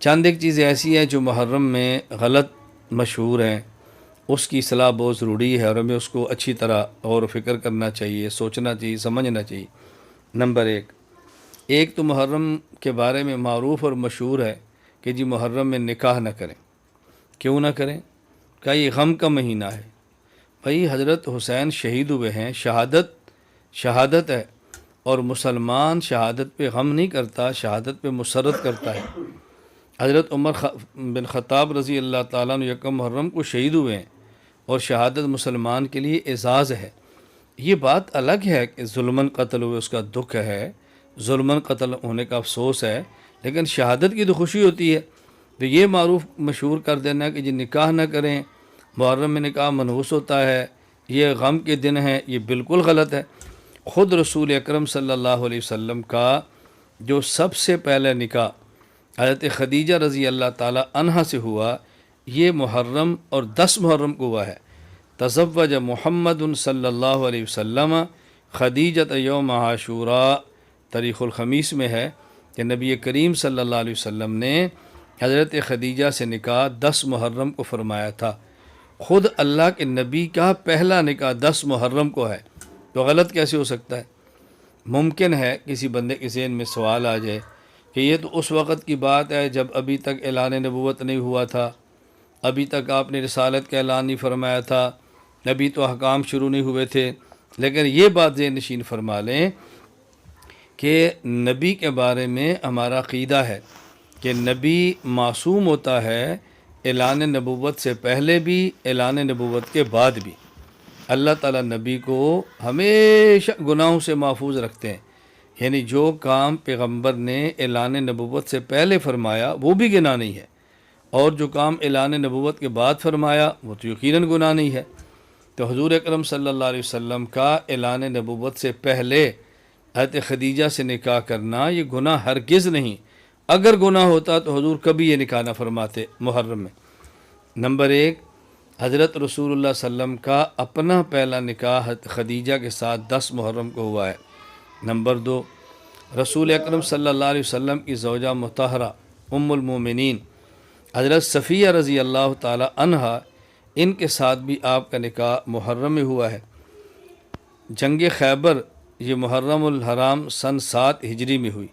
چند ایک چیزیں ایسی ہیں جو محرم میں غلط مشہور ہیں، اس کی اصلاح بہت ضروری ہے اور ہمیں اس کو اچھی طرح غور و فکر کرنا چاہیے، سوچنا چاہیے، سمجھنا چاہیے۔ نمبر ایک تو محرم کے بارے میں معروف اور مشہور ہے کہ جی محرم میں نکاح نہ کریں۔ کیوں نہ کریں؟ کہ یہ غم کا مہینہ ہے۔ بھائی حضرت حسین شہید ہوئے ہیں، شہادت ہے، اور مسلمان شہادت پہ غم نہیں کرتا، شہادت پہ مسرت کرتا ہے۔ حضرت عمر بن خطاب رضی اللہ تعالیٰ عنہ یکم محرم کو شہید ہوئے ہیں، اور شہادت مسلمان کے لیے اعزاز ہے۔ یہ بات الگ ہے کہ ظلماً قتل ہوئے، اس کا دکھ ہے، ظلماً قتل ہونے کا افسوس ہے، لیکن شہادت کی تو خوشی ہوتی ہے۔ تو یہ معروف مشہور کر دینا کہ جی نکاح نہ کریں، محرم میں نکاح منحوس ہوتا ہے، یہ غم کے دن ہیں، یہ بالکل غلط ہے۔ خود رسول اکرم صلی اللہ علیہ وسلم کا جو سب سے پہلے نکاح حضرت خدیجہ رضی اللہ تعالیٰ عنہا سے ہوا، یہ محرم اور 10 محرم کو ہوا ہے۔ تزوج محمد صلی اللہ علیہ وسلم خدیجۃ یوم عاشوراء، تاریخ الخمیس میں ہے کہ نبی کریم صلی اللہ علیہ وسلم نے حضرت خدیجہ سے نکاح 10 محرم کو فرمایا تھا۔ خود اللہ کے نبی کا پہلا نکاح 10 محرم کو ہے، تو غلط کیسے ہو سکتا ہے؟ ممکن ہے کسی بندے کے ذہن میں سوال آ جائے کہ یہ تو اس وقت کی بات ہے جب ابھی تک اعلان نبوت نہیں ہوا تھا، ابھی تک آپ نے رسالت کا اعلان نہیں فرمایا تھا، ابھی تو احکام شروع نہیں ہوئے تھے۔ لیکن یہ بات ذہن نشین فرما لیں کہ نبی کے بارے میں ہمارا عقیدہ ہے کہ نبی معصوم ہوتا ہے، اعلان نبوت سے پہلے بھی، اعلان نبوت کے بعد بھی۔ اللہ تعالیٰ نبی کو ہمیشہ گناہوں سے محفوظ رکھتے ہیں، یعنی جو کام پیغمبر نے اعلان نبوت سے پہلے فرمایا وہ بھی گناہ نہیں ہے، اور جو کام اعلان نبوت کے بعد فرمایا وہ تو یقیناً گناہ نہیں ہے۔ تو حضور اکرم صلی اللہ علیہ وسلم کا اعلان نبوت سے پہلے حضرت خدیجہ سے نکاح کرنا یہ گناہ ہرگز نہیں۔ اگر گناہ ہوتا تو حضور کبھی یہ نکاح نہ فرماتے محرم میں۔ نمبر 1، حضرت رسول اللہ صلی اللہ علیہ وسلم کا اپنا پہلا نکاح حضرت خدیجہ کے ساتھ 10 محرم کو ہوا ہے۔ نمبر 2، رسول اکرم صلی اللہ علیہ وسلم کی زوجہ مطہرہ ام المومنین حضرت صفیہ رضی اللہ تعالی عنہا، ان کے ساتھ بھی آپ کا نکاح محرم میں ہوا ہے۔ جنگ خیبر یہ محرم الحرام سن 7 ہجری میں ہوئی،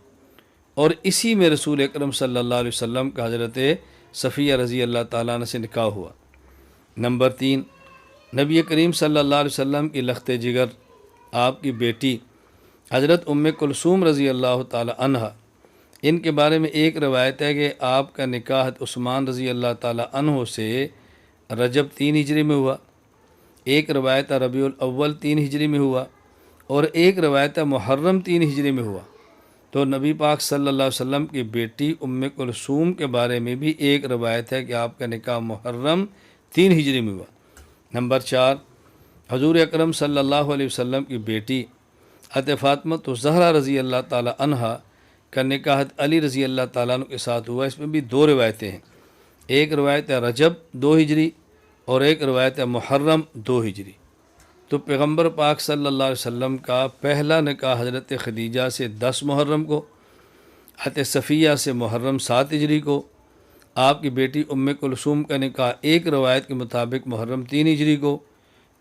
اور اسی میں رسول اکرم صلی اللہ علیہ وسلم کا حضرت صفیہ رضی اللہ تعالیٰ عنہ سے نکاح ہوا۔ نمبر 3، نبی کریم صلی اللہ علیہ وسلم کی لخت جگر آپ کی بیٹی حضرت ام کلثوم رضی اللہ تعالیٰ عنہ، ان کے بارے میں ایک روایت ہے کہ آپ کا نکاح حضرت عثمان رضی اللہ تعالیٰ عنہ سے رجب 3 ہجری میں ہوا، ایک روایت ربیع الاول 3 ہجری میں ہوا، اور ایک روایت محرم 3 ہجری میں ہوا۔ تو نبی پاک صلی اللہ علیہ وسلم کی بیٹی ام کلثوم کے بارے میں بھی ایک روایت ہے کہ آپ کا نکاح محرم 3 ہجری میں ہوا۔ نمبر 4، حضور اکرم صلی اللہ علیہ وسلم کی بیٹی حضرت فاطمہ الزہرا رضی اللہ تعالی عنہا کا نکاح حضرت علی رضی اللہ تعالیٰ عنہ کے ساتھ ہوا۔ اس میں بھی 2 روایتیں ہیں، ایک روایت ہے رجب 2 ہجری اور ایک روایت ہے محرم 2 ہجری۔ تو پیغمبر پاک صلی اللہ علیہ وسلم کا پہلا نکاح حضرت خدیجہ سے 10 محرم کو، حضرت صفیہ سے محرم 7 ہجری کو، آپ کی بیٹی ام کلثوم کا نکاح ایک روایت کے مطابق محرم 3 ہجری کو،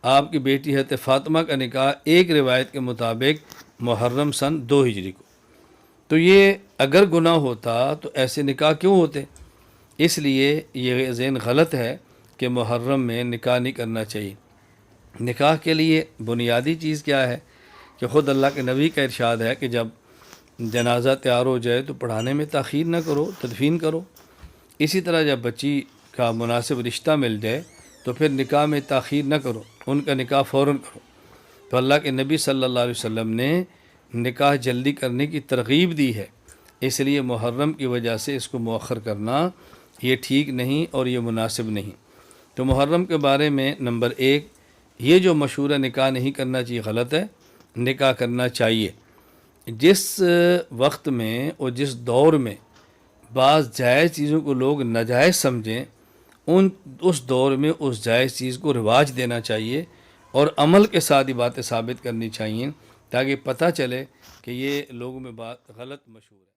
آپ کی بیٹی حضرت فاطمہ کا نکاح ایک روایت کے مطابق محرم سن 2 ہجری کو۔ تو یہ اگر گناہ ہوتا تو ایسے نکاح کیوں ہوتے؟ اس لیے یہ ذہن غلط ہے کہ محرم میں نکاح نہیں کرنا چاہیے۔ نکاح کے لیے بنیادی چیز کیا ہے کہ خود اللہ کے نبی کا ارشاد ہے کہ جب جنازہ تیار ہو جائے تو پڑھانے میں تاخیر نہ کرو، تدفین کرو۔ اسی طرح جب بچی کا مناسب رشتہ مل جائے تو پھر نکاح میں تاخیر نہ کرو، ان کا نکاح فوراً کرو۔ تو اللہ کے نبی صلی اللہ علیہ وسلم نے نکاح جلدی کرنے کی ترغیب دی ہے، اس لیے محرم کی وجہ سے اس کو مؤخر کرنا یہ ٹھیک نہیں اور یہ مناسب نہیں۔ تو محرم کے بارے میں نمبر 1، یہ جو مشہور نکاح نہیں کرنا چاہیے غلط ہے، نکاح کرنا چاہیے۔ جس وقت میں اور جس دور میں بعض جائز چیزوں کو لوگ ناجائز سمجھیں، اس دور میں اس جائز چیز کو رواج دینا چاہیے اور عمل کے ساتھ یہ باتیں ثابت کرنی چاہیے، تاکہ پتہ چلے کہ یہ لوگوں میں بات غلط مشہور ہے۔